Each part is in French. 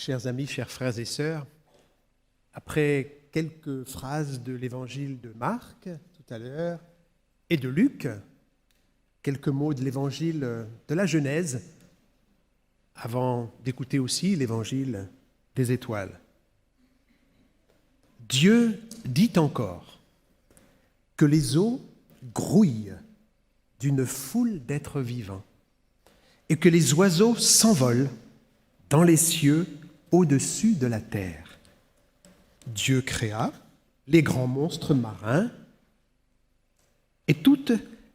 Chers amis, chers frères et sœurs, après quelques phrases de l'évangile de Marc tout à l'heure et de Luc, quelques mots de l'évangile de la Genèse, avant d'écouter aussi l'évangile des étoiles. Dieu dit encore que les eaux grouillent d'une foule d'êtres vivants et que les oiseaux s'envolent dans les cieux au-dessus de la terre. Dieu créa les grands monstres marins et toutes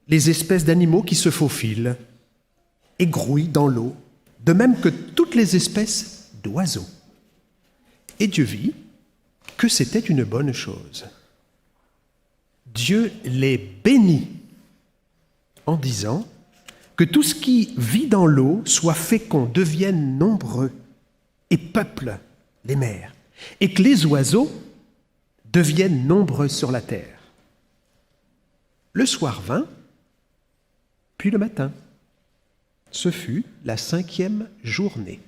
les espèces d'animaux qui se faufilent et grouillent dans l'eau, de même que toutes les espèces d'oiseaux. Et Dieu vit que c'était une bonne chose. Dieu les bénit en disant que tout ce qui vit dans l'eau soit fécond, devienne nombreux et peuple les mers, et que les oiseaux deviennent nombreux sur la terre. Le soir vint, puis le matin. Ce fut la 5e journée.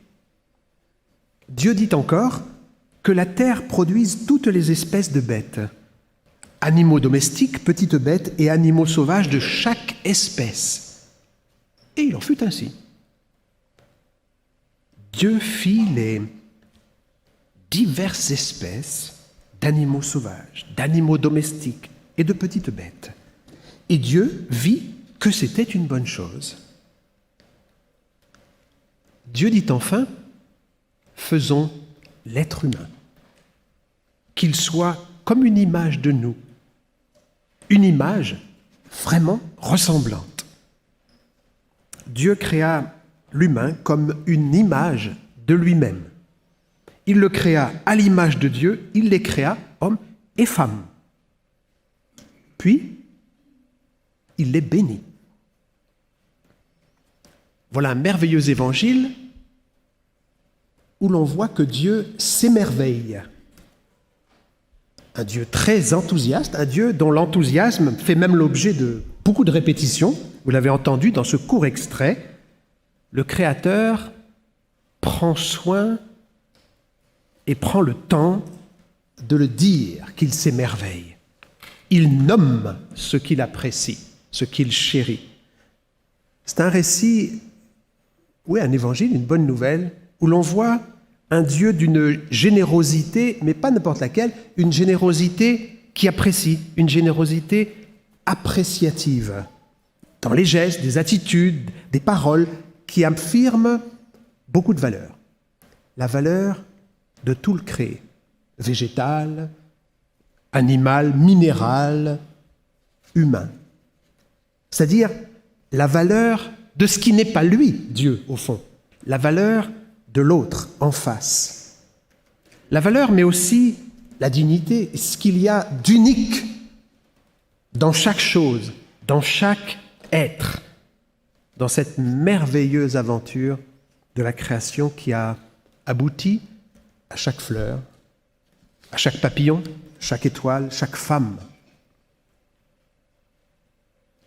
Dieu dit encore que la terre produise toutes les espèces de bêtes, animaux domestiques, petites bêtes et animaux sauvages de chaque espèce. Et il en fut ainsi. Dieu fit les diverses espèces d'animaux sauvages, d'animaux domestiques et de petites bêtes. Et Dieu vit que c'était une bonne chose. Dieu dit enfin, faisons l'être humain, qu'il soit comme une image de nous, une image vraiment ressemblante. Dieu créa l'humain comme une image de lui-même. Il le créa à l'image de Dieu, il les créa hommes et femmes. Puis, il les bénit. Voilà un merveilleux évangile où l'on voit que Dieu s'émerveille. Un Dieu très enthousiaste, un Dieu dont l'enthousiasme fait même l'objet de beaucoup de répétitions. Vous l'avez entendu dans ce court extrait. Le Créateur prend soin et prend le temps de le dire qu'il s'émerveille. Il nomme ce qu'il apprécie, ce qu'il chérit. C'est un récit, oui, un évangile, une bonne nouvelle, où l'on voit un Dieu d'une générosité, mais pas n'importe laquelle, une générosité qui apprécie, une générosité appréciative, dans les gestes, des attitudes, des paroles, qui affirment beaucoup de valeurs. La valeur de tout le créé, végétal, animal, minéral, humain. C'est-à-dire la valeur de ce qui n'est pas lui, Dieu, au fond. La valeur de l'autre en face. La valeur, mais aussi la dignité, ce qu'il y a d'unique dans chaque chose, dans chaque être, dans cette merveilleuse aventure de la création qui a abouti à chaque fleur, à chaque papillon, chaque étoile, chaque femme,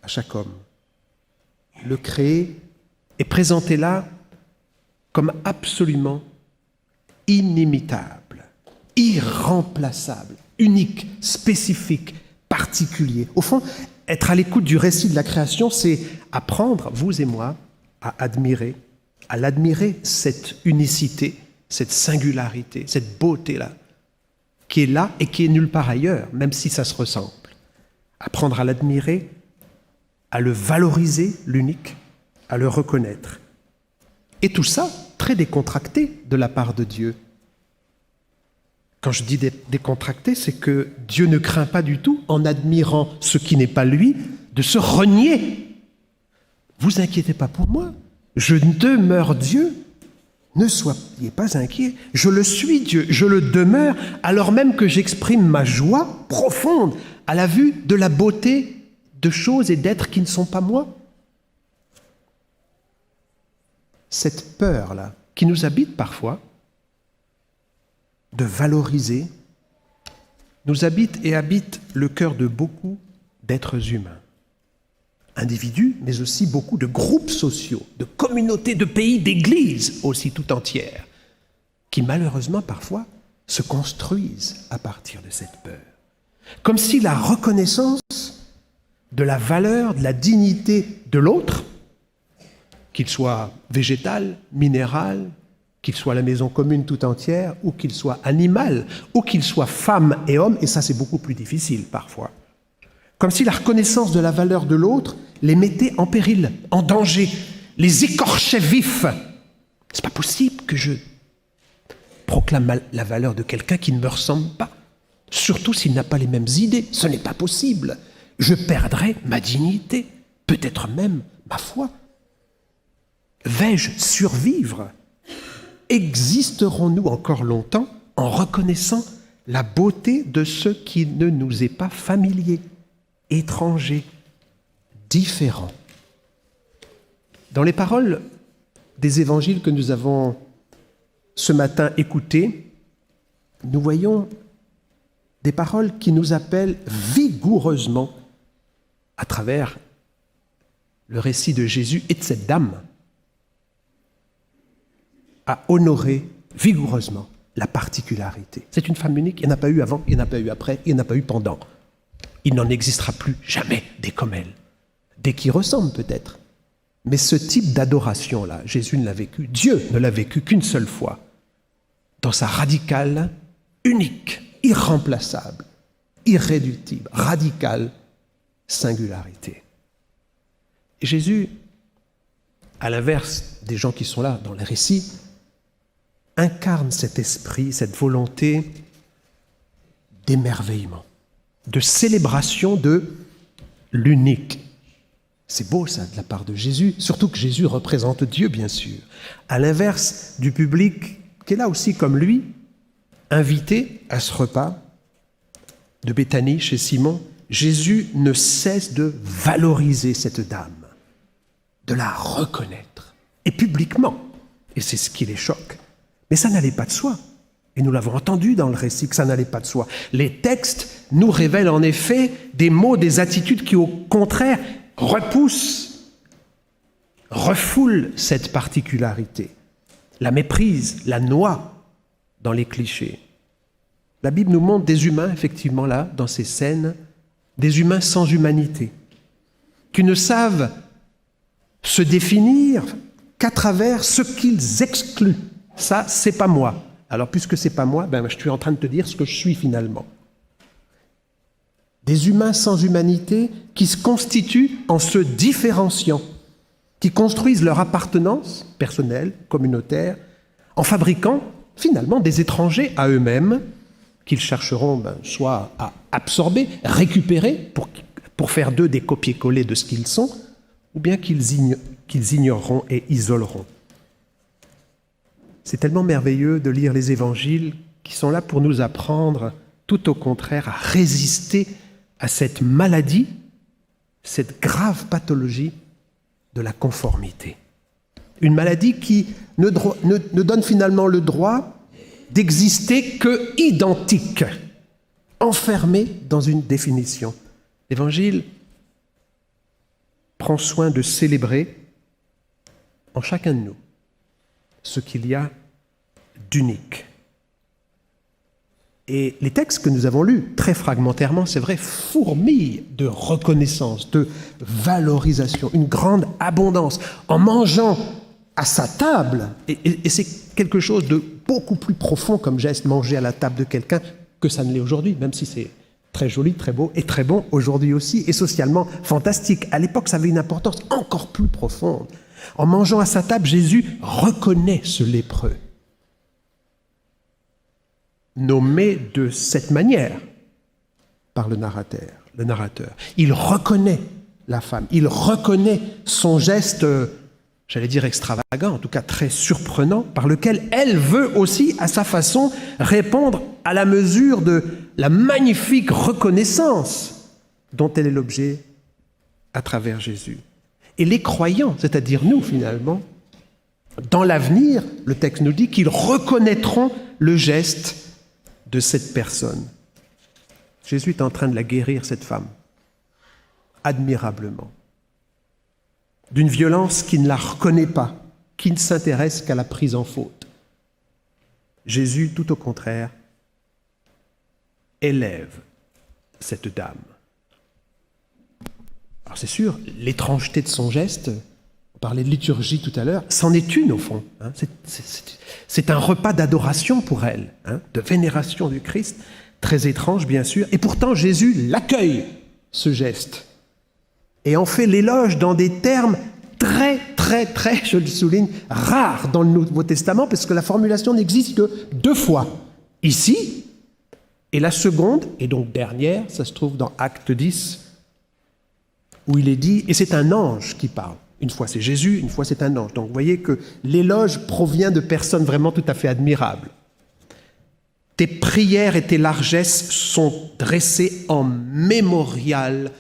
à chaque homme. Le créé est présenté là comme absolument inimitable, irremplaçable, unique, spécifique, particulier. Au fond, être à l'écoute du récit de la création, c'est apprendre, vous et moi, à l'admirer, cette unicité, cette singularité, cette beauté-là, qui est là et qui est nulle part ailleurs, même si ça se ressemble. Apprendre à l'admirer, à le valoriser, l'unique, à le reconnaître. Et tout ça, très décontracté de la part de Dieu. Quand je dis décontracté, c'est que Dieu ne craint pas du tout, en admirant ce qui n'est pas lui, de se renier. Vous inquiétez pas pour moi, je demeure Dieu. Ne soyez pas inquiets, je le suis Dieu, je le demeure, alors même que j'exprime ma joie profonde à la vue de la beauté de choses et d'êtres qui ne sont pas moi. Cette peur-là, qui nous habite parfois, de valoriser, nous habite et habite le cœur de beaucoup d'êtres humains. Individus, mais aussi beaucoup de groupes sociaux, de communautés, de pays, d'églises aussi tout entières. qui malheureusement parfois se construisent à partir de cette peur. Comme si la reconnaissance de la valeur, de la dignité de l'autre, qu'il soit végétal, minéral, qu'il soit la maison commune tout entière, ou qu'il soit animal, ou qu'il soit femme et homme, et ça c'est beaucoup plus difficile parfois. Comme si la reconnaissance de la valeur de l'autre les mettait en péril, en danger, les écorchait vifs. C'est pas possible que je proclame la valeur de quelqu'un qui ne me ressemble pas, surtout s'il n'a pas les mêmes idées. Ce n'est pas possible. Je perdrai ma dignité, peut-être même ma foi. Vais-je survivre? Existerons-nous encore longtemps en reconnaissant la beauté de ce qui ne nous est pas familier, étranger, différent? Dans les paroles des évangiles que nous avons ce matin écoutées, nous voyons des paroles qui nous appellent vigoureusement, à travers le récit de Jésus et de cette dame, à honorer vigoureusement la particularité. C'est une femme unique, il n'y en a pas eu avant, il n'y en a pas eu après, il n'y en a pas eu pendant. Il n'en existera plus jamais des comme elle, des qui ressemblent peut-être. Mais ce type d'adoration-là, Jésus ne l'a vécu, Dieu ne l'a vécu qu'une seule fois, dans sa radicale, unique, irremplaçable, irréductible, radicale singularité. Et Jésus, à l'inverse des gens qui sont là dans les récits, incarne cet esprit, cette volonté d'émerveillement, de célébration de l'unique. C'est beau ça de la part de Jésus, surtout que Jésus représente Dieu, bien sûr. À l'inverse du public qui est là aussi comme lui, invité à ce repas de Béthanie chez Simon, Jésus ne cesse de valoriser cette dame, de la reconnaître, et publiquement. Et c'est ce qui les choque. Mais ça n'allait pas de soi. Et nous l'avons entendu dans le récit que ça n'allait pas de soi. Les textes nous révèlent en effet des mots, des attitudes qui, au contraire, repoussent, refoulent cette particularité. La méprise, la noie dans les clichés. La Bible nous montre des humains, effectivement, là, dans ces scènes, des humains sans humanité, qui ne savent se définir qu'à travers ce qu'ils excluent. Ça, c'est pas moi. Alors, puisque c'est pas moi, je suis en train de te dire ce que je suis finalement. Des humains sans humanité qui se constituent en se différenciant, qui construisent leur appartenance personnelle, communautaire, en fabriquant finalement des étrangers à eux-mêmes, qu'ils chercheront soit à absorber, récupérer, pour faire d'eux des copier-coller de ce qu'ils sont, ou bien qu'ils ignoreront et isoleront. C'est tellement merveilleux de lire les évangiles qui sont là pour nous apprendre, tout au contraire, à résister à cette maladie, cette grave pathologie de la conformité. Une maladie qui ne donne finalement le droit d'exister que identique, enfermé dans une définition. L'Évangile prend soin de célébrer en chacun de nous ce qu'il y a d'unique. Et les textes que nous avons lus, très fragmentairement, c'est vrai, fourmillent de reconnaissance, de valorisation, une grande abondance. En mangeant à sa table, et c'est quelque chose de beaucoup plus profond comme geste, manger à la table de quelqu'un, que ça ne l'est aujourd'hui, même si c'est très joli, très beau et très bon aujourd'hui aussi, et socialement fantastique. À l'époque, ça avait une importance encore plus profonde. En mangeant à sa table, Jésus reconnaît ce lépreux, nommé de cette manière par le narrateur. Il reconnaît la femme, il reconnaît son geste, j'allais dire extravagant, en tout cas très surprenant, par lequel elle veut aussi, à sa façon, répondre à la mesure de la magnifique reconnaissance dont elle est l'objet à travers Jésus. Et les croyants, c'est-à-dire nous finalement, dans l'avenir, le texte nous dit qu'ils reconnaîtront le geste de cette personne. Jésus est en train de la guérir, cette femme, admirablement, d'une violence qui ne la reconnaît pas, qui ne s'intéresse qu'à la prise en faute. Jésus, tout au contraire, élève cette dame. Alors c'est sûr, l'étrangeté de son geste, on parlait de liturgie tout à l'heure, c'en est une au fond. Hein. C'est un repas d'adoration pour elle, hein, de vénération du Christ, très étrange bien sûr, et pourtant Jésus l'accueille, ce geste, et en fait l'éloge dans des termes très, je le souligne, rares dans le Nouveau Testament, parce que la formulation n'existe que 2 fois, ici, et la seconde, et donc dernière, ça se trouve dans Acte 10, où il est dit, et c'est un ange qui parle. Une fois c'est Jésus, une fois c'est un ange. Donc vous voyez que l'éloge provient de personnes vraiment tout à fait admirables. Tes prières et tes largesses sont dressées en mémorial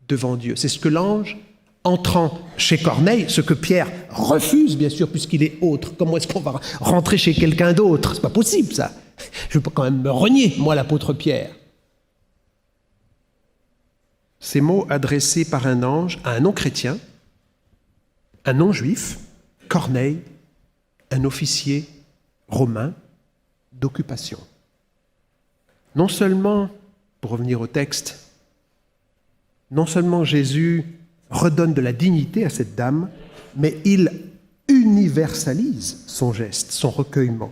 devant Dieu. C'est ce que l'ange, entrant chez Corneille, ce que Pierre refuse, bien sûr, puisqu'il est autre. Comment est-ce qu'on va rentrer chez quelqu'un d'autre? C'est pas possible, ça. Je peux quand même me renier, moi, l'apôtre Pierre. Ces mots adressés par un ange à un non-chrétien, un non-juif, Corneille, un officier romain d'occupation. Non seulement, pour revenir au texte, non seulement Jésus redonne de la dignité à cette dame, mais il universalise son geste, son recueillement,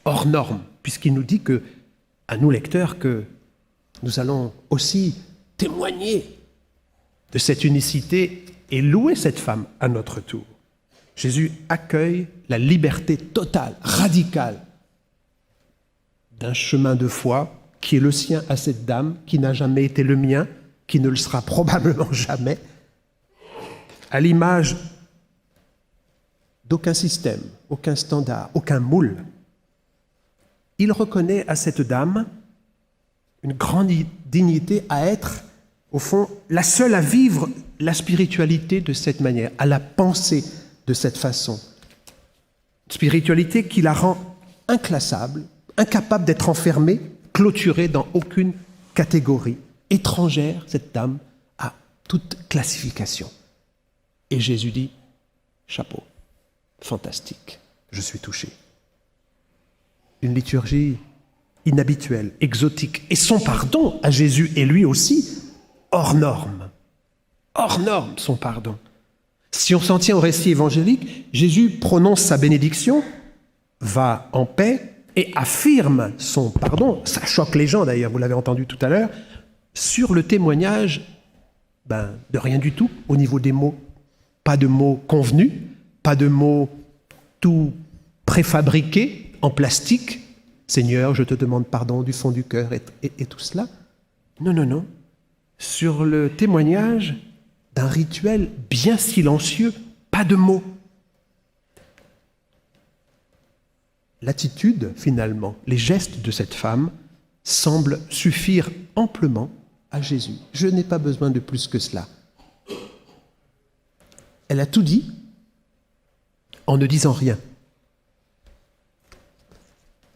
hors norme, puisqu'il nous dit que, à nous lecteurs, que nous allons aussi témoigner de cette unicité et louer cette femme à notre tour. Jésus accueille la liberté totale, radicale, d'un chemin de foi qui est le sien à cette dame, qui n'a jamais été le mien, qui ne le sera probablement jamais, à l'image d'aucun système, aucun standard, aucun moule. Il reconnaît à cette dame une grande dignité à être, au fond, la seule à vivre la spiritualité de cette manière, à la penser de cette façon. Une spiritualité qui la rend inclassable, incapable d'être enfermée, clôturée dans aucune catégorie, étrangère, cette dame, à toute classification. Et Jésus dit, chapeau, fantastique, je suis touché. Une liturgie inhabituelle, exotique, et son pardon à Jésus est lui aussi hors norme, son pardon. Si on s'en tient au récit évangélique, Jésus prononce sa bénédiction, va en paix et affirme son pardon. Ça choque les gens d'ailleurs, vous l'avez entendu tout à l'heure, sur le témoignage de rien du tout au niveau des mots. Pas de mots convenus, pas de mots tout préfabriqués en plastique. Seigneur, je te demande pardon du fond du cœur et tout cela. Non. Sur le témoignage d'un rituel bien silencieux, pas de mots. L'attitude, finalement, les gestes de cette femme semblent suffire amplement à Jésus. Je n'ai pas besoin de plus que cela. Elle a tout dit en ne disant rien.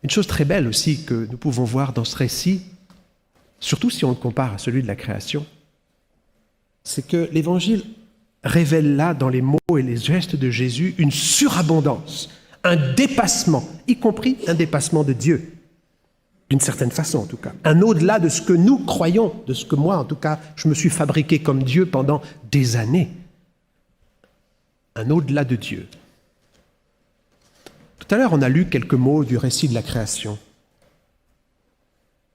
Une chose très belle aussi que nous pouvons voir dans ce récit, surtout si on le compare à celui de la création, c'est que l'Évangile révèle là, dans les mots et les gestes de Jésus, une surabondance, un dépassement, y compris un dépassement de Dieu, d'une certaine façon en tout cas, un au-delà de ce que nous croyons, de ce que moi en tout cas, je me suis fabriqué comme Dieu pendant des années. Un au-delà de Dieu. Tout à l'heure, on a lu quelques mots du récit de la création.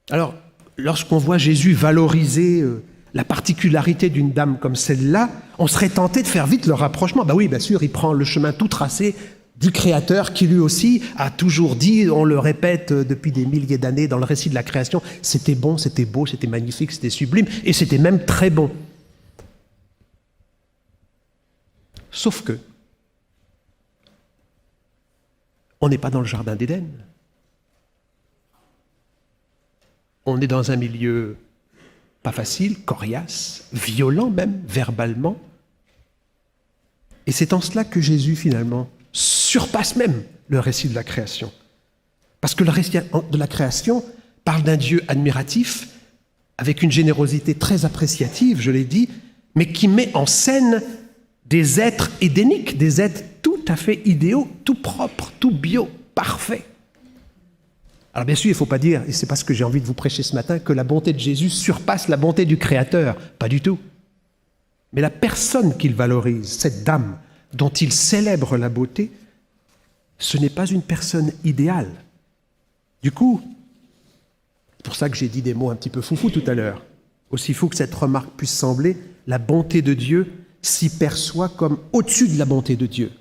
Alors, lorsqu'on voit Jésus valoriser la particularité d'une dame comme celle-là, on serait tenté de faire vite le rapprochement. Oui, bien sûr, il prend le chemin tout tracé du Créateur qui lui aussi a toujours dit, on le répète depuis des milliers d'années dans le récit de la création, c'était bon, c'était beau, c'était magnifique, c'était sublime, et c'était même très bon. Sauf que, on n'est pas dans le jardin d'Éden. On est dans un milieu pas facile, coriace, violent même, verbalement. Et c'est en cela que Jésus, finalement, surpasse même le récit de la création. Parce que le récit de la création parle d'un Dieu admiratif, avec une générosité très appréciative, je l'ai dit, mais qui met en scène des êtres édéniques, des êtres tout à fait idéaux, tout propres, tout bio, parfaits. Alors bien sûr, il ne faut pas dire, et c'est pas ce que j'ai envie de vous prêcher ce matin, que la bonté de Jésus surpasse la bonté du Créateur. Pas du tout. Mais la personne qu'il valorise, cette dame dont il célèbre la beauté, ce n'est pas une personne idéale. Du coup, c'est pour ça que j'ai dit des mots un petit peu foufou tout à l'heure. Aussi fou que cette remarque puisse sembler, la bonté de Dieu s'y perçoit comme au-dessus de la bonté de Dieu.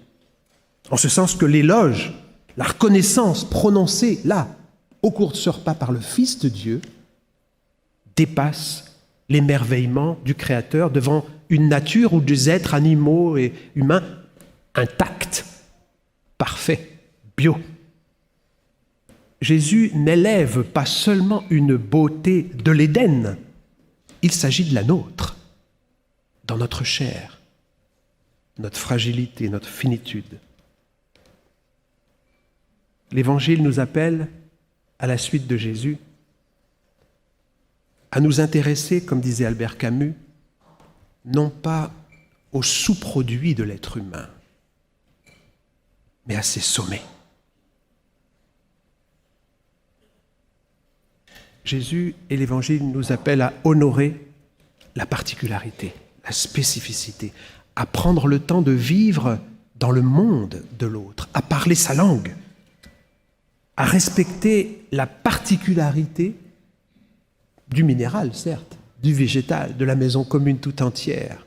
En ce sens que l'éloge, la reconnaissance prononcée là, au cours de ce repas par le Fils de Dieu, dépasse l'émerveillement du Créateur devant une nature ou des êtres animaux et humains intacts, parfaits, bio. Jésus n'élève pas seulement une beauté de l'Éden, il s'agit de la nôtre, dans notre chair, notre fragilité, notre finitude. L'Évangile nous appelle, à la suite de Jésus, à nous intéresser, comme disait Albert Camus, non pas aux sous-produits de l'être humain, mais à ses sommets. Jésus et l'Évangile nous appellent à honorer la particularité, la spécificité, à prendre le temps de vivre dans le monde de l'autre, à parler sa langue, à respecter la particularité du minéral, certes, du végétal, de la maison commune tout entière,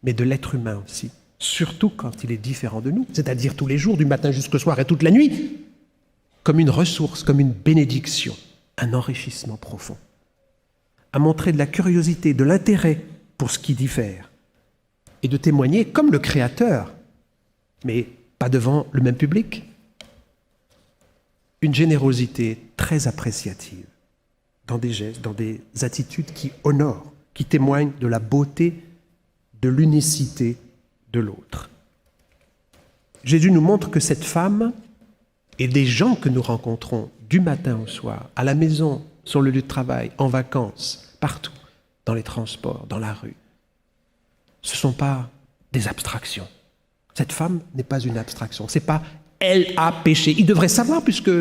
mais de l'être humain aussi, surtout quand il est différent de nous, c'est-à-dire tous les jours, du matin jusqu'au soir et toute la nuit, comme une ressource, comme une bénédiction, un enrichissement profond, à montrer de la curiosité, de l'intérêt pour ce qui diffère, et de témoigner comme le Créateur, mais pas devant le même public, une générosité très appréciative dans des gestes, dans des attitudes qui honorent, qui témoignent de la beauté, de l'unicité de l'autre. Jésus nous montre que cette femme et des gens que nous rencontrons du matin au soir, à la maison, sur le lieu de travail, en vacances, partout, dans les transports, dans la rue, ce ne sont pas des abstractions. Cette femme n'est pas une abstraction, c'est pas elle a péché. Il devrait savoir puisque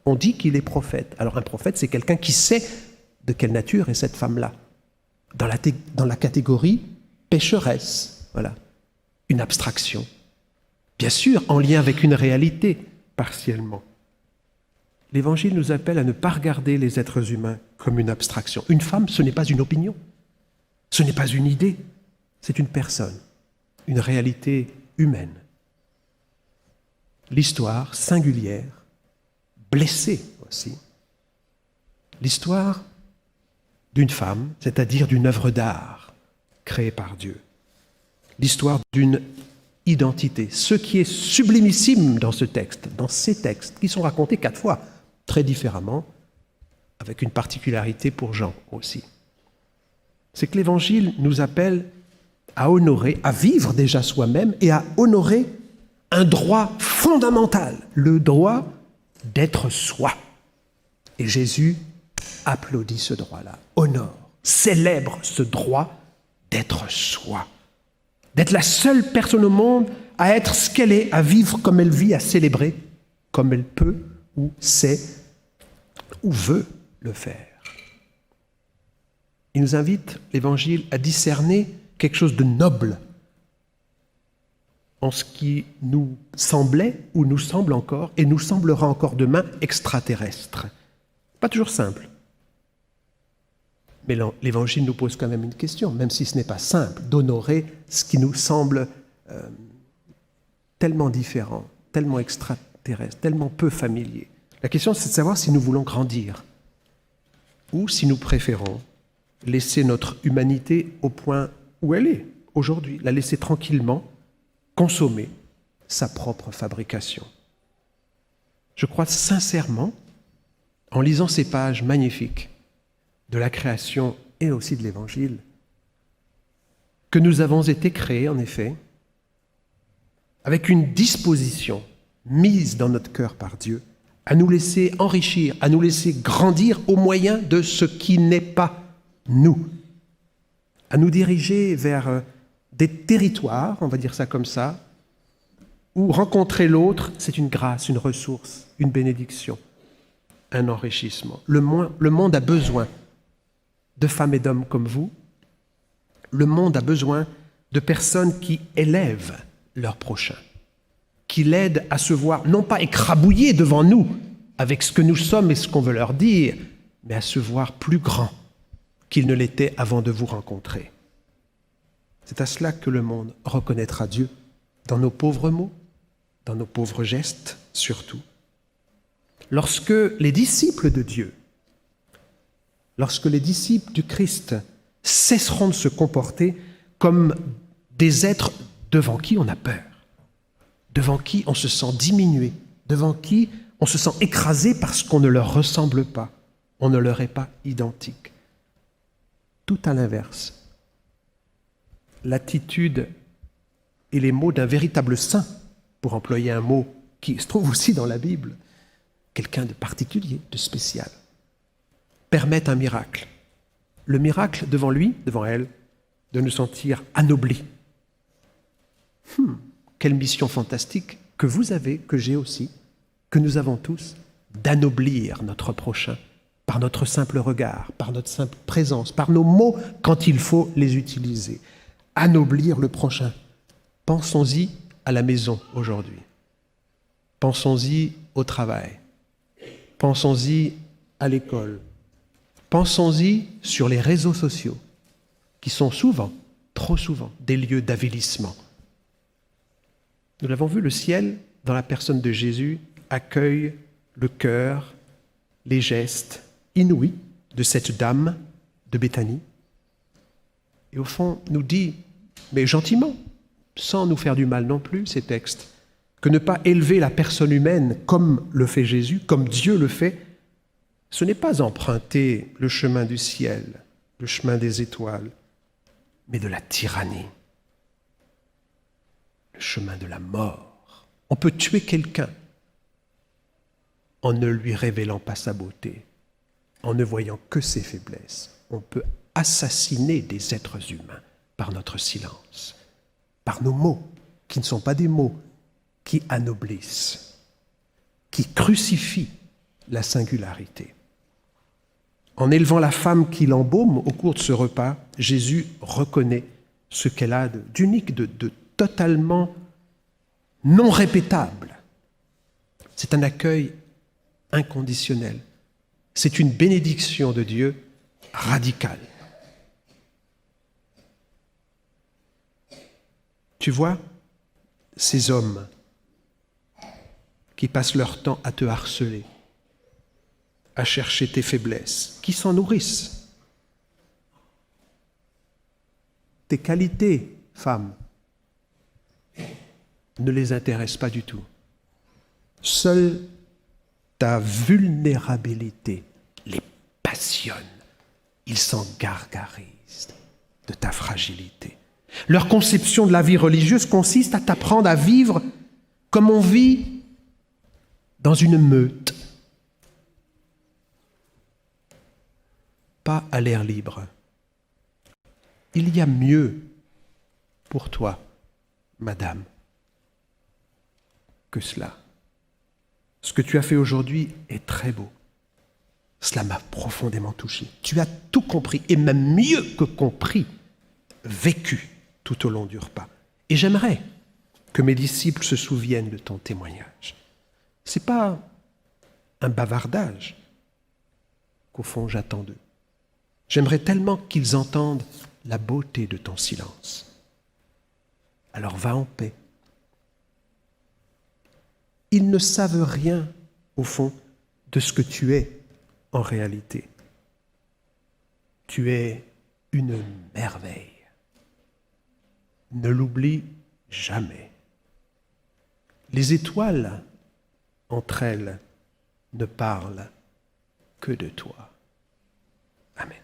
on dit qu'il est prophète. Alors un prophète, c'est quelqu'un qui sait de quelle nature est cette femme-là. Dans la catégorie pécheresse, voilà, une abstraction. Bien sûr, en lien avec une réalité, partiellement. L'Évangile nous appelle à ne pas regarder les êtres humains comme une abstraction. Une femme, ce n'est pas une opinion, ce n'est pas une idée, c'est une personne, une réalité humaine. L'histoire singulière, blessée aussi. L'histoire d'une femme, c'est-à-dire d'une œuvre d'art créée par Dieu. L'histoire d'une identité. Ce qui est sublimissime dans ce texte, dans ces textes, qui sont racontés 4 fois, très différemment, avec une particularité pour Jean aussi. C'est que l'Évangile nous appelle à honorer, à vivre déjà soi-même et à honorer un droit fondamental, le droit d'être soi. Et Jésus applaudit ce droit-là, honore, célèbre ce droit d'être soi, d'être la seule personne au monde à être ce qu'elle est, à vivre comme elle vit, à célébrer comme elle peut ou sait ou veut le faire. Il nous invite, l'Évangile, à discerner quelque chose de noble en ce qui nous semblait ou nous semble encore et nous semblera encore demain extraterrestre. Pas toujours simple. Mais l'Évangile nous pose quand même une question, même si ce n'est pas simple, d'honorer ce qui nous semble tellement différent, tellement extraterrestre, tellement peu familier. La question, c'est de savoir si nous voulons grandir ou si nous préférons laisser notre humanité au point où elle est aujourd'hui, la laisser tranquillement consommer sa propre fabrication. Je crois sincèrement, en lisant ces pages magnifiques de la création et aussi de l'Évangile, que nous avons été créés, en effet, avec une disposition mise dans notre cœur par Dieu, à nous laisser enrichir, à nous laisser grandir au moyen de ce qui n'est pas nous, à nous diriger vers des territoires, on va dire ça comme ça, où rencontrer l'autre, c'est une grâce, une ressource, une bénédiction. un enrichissement. Le monde a besoin de femmes et d'hommes comme vous. Le monde a besoin de personnes qui élèvent leur prochain, qui l'aident à se voir, non pas écrabouillés devant nous avec ce que nous sommes et ce qu'on veut leur dire, mais à se voir plus grands qu'ils ne l'étaient avant de vous rencontrer. C'est à cela que le monde reconnaîtra Dieu, dans nos pauvres mots, dans nos pauvres gestes surtout. Lorsque les disciples de Dieu, lorsque les disciples du Christ cesseront de se comporter comme des êtres devant qui on a peur, devant qui on se sent diminué, devant qui on se sent écrasé parce qu'on ne leur ressemble pas, on ne leur est pas identique. Tout à l'inverse. L'attitude et les mots d'un véritable saint, pour employer un mot qui se trouve aussi dans la Bible, quelqu'un de particulier, de spécial, permettent un miracle. Le miracle devant lui, devant elle, de nous sentir anoblis. Quelle mission fantastique que vous avez, que j'ai aussi, que nous avons tous, d'anoblir notre prochain par notre simple regard, par notre simple présence, par nos mots quand il faut les utiliser. Anoblir le prochain. Pensons-y à la maison aujourd'hui. Pensons-y au travail. Pensons-y à l'école. Pensons-y sur les réseaux sociaux, qui sont souvent, trop souvent, des lieux d'avilissement. Nous l'avons vu, le ciel, dans la personne de Jésus, accueille le cœur, les gestes inouïs de cette dame de Béthanie. Et au fond, nous dit, mais gentiment, sans nous faire du mal non plus, ces textes, que ne pas élever la personne humaine comme le fait Jésus, comme Dieu le fait, ce n'est pas emprunter le chemin du ciel, le chemin des étoiles, mais de la tyrannie, le chemin de la mort. On peut tuer quelqu'un en ne lui révélant pas sa beauté, en ne voyant que ses faiblesses. On peut assassiner des êtres humains par notre silence, par nos mots, qui ne sont pas des mots, qui anoblissent, qui crucifient la singularité. En élevant la femme qui l'embaume au cours de ce repas, Jésus reconnaît ce qu'elle a d'unique, de totalement non répétable. C'est un accueil inconditionnel. C'est une bénédiction de Dieu radicale. Tu vois, ces hommes qui passent leur temps à te harceler, à chercher tes faiblesses, qui s'en nourrissent. Tes qualités, femme, ne les intéressent pas du tout. Seule ta vulnérabilité les passionne. Ils s'en gargarisent de ta fragilité. Leur conception de la vie religieuse consiste à t'apprendre à vivre comme on vit dans une meute. Pas à l'air libre. Il y a mieux pour toi, madame, que cela. Ce que tu as fait aujourd'hui est très beau. Cela m'a profondément touché. Tu as tout compris, et même mieux que compris, vécu tout au long du repas. Et j'aimerais que mes disciples se souviennent de ton témoignage. Ce n'est pas un bavardage qu'au fond j'attends d'eux. J'aimerais tellement qu'ils entendent la beauté de ton silence. Alors va en paix. Ils ne savent rien, au fond, de ce que tu es en réalité. Tu es une merveille. Ne l'oublie jamais. Les étoiles, entre elles, ne parlent que de toi. Amen.